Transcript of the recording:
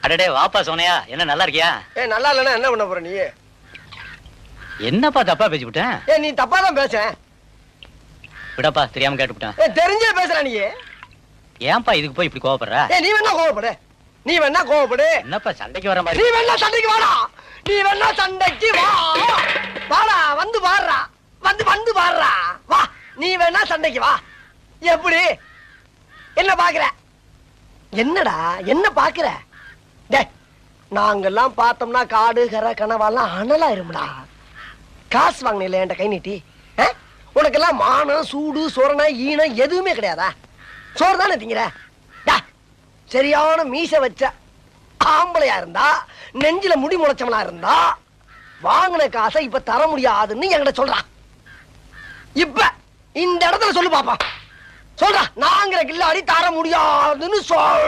அடடே வாப்பா சோனையா, என்ன நல்லா இருக்கியா? நல்லா இல்லைன்னா என்ன பண்ண போற நீ? என்னப்பா தப்பா பேசிவிட்டேன்? நீ தப்பா தான் பேச. விடப்பா, தெரியாம கேட்டுவிட்டேன். தெரிஞ்சே பேசுற நீ. ஏன்பா இதுக்கு போய் இப்படி கோவப்படுற? நீ வேணா கோவப்படு, நீ வேணா கோவப்படு. என்னப்பா சண்டைக்கு வர மாதிரி? நீ வேணா சண்டைக்கு வாடா, நீ வேணா சண்டைக்கு வா. வாடா, வந்து பாடுறா, வந்து பாடுறா, வா. நீ வேணா சண்டைக்கு வா. எப்படி என்ன பாக்குற? என்னடா என்ன பாக்குற? நாங்கெல்லாம் பார்த்தோம்னா காடு கரை கனவாலாம் அனலாயிரும்டா. காசு வாங்கின என்கிட்ட கை நீட்டி. உனக்கெல்லாம் மானம் சூடு சொரணை ஈனம் எதுவுமே கிடையாதா? சோறு தானே திங்கிற? சரியான மீச வச்ச ஆம்பளையா இருந்தா, நெஞ்சில முடி முளைச்சவனா இருந்தா, வாங்கின காசை இப்ப தர முடியாதுன்னு என்கிட்ட சொல்றான். இப்ப இந்த இடத்துல சொல்லு பாப்பா, சொல்றா. நாங்கிற கில்லாடி தர முடியாதுன்னு சொல்.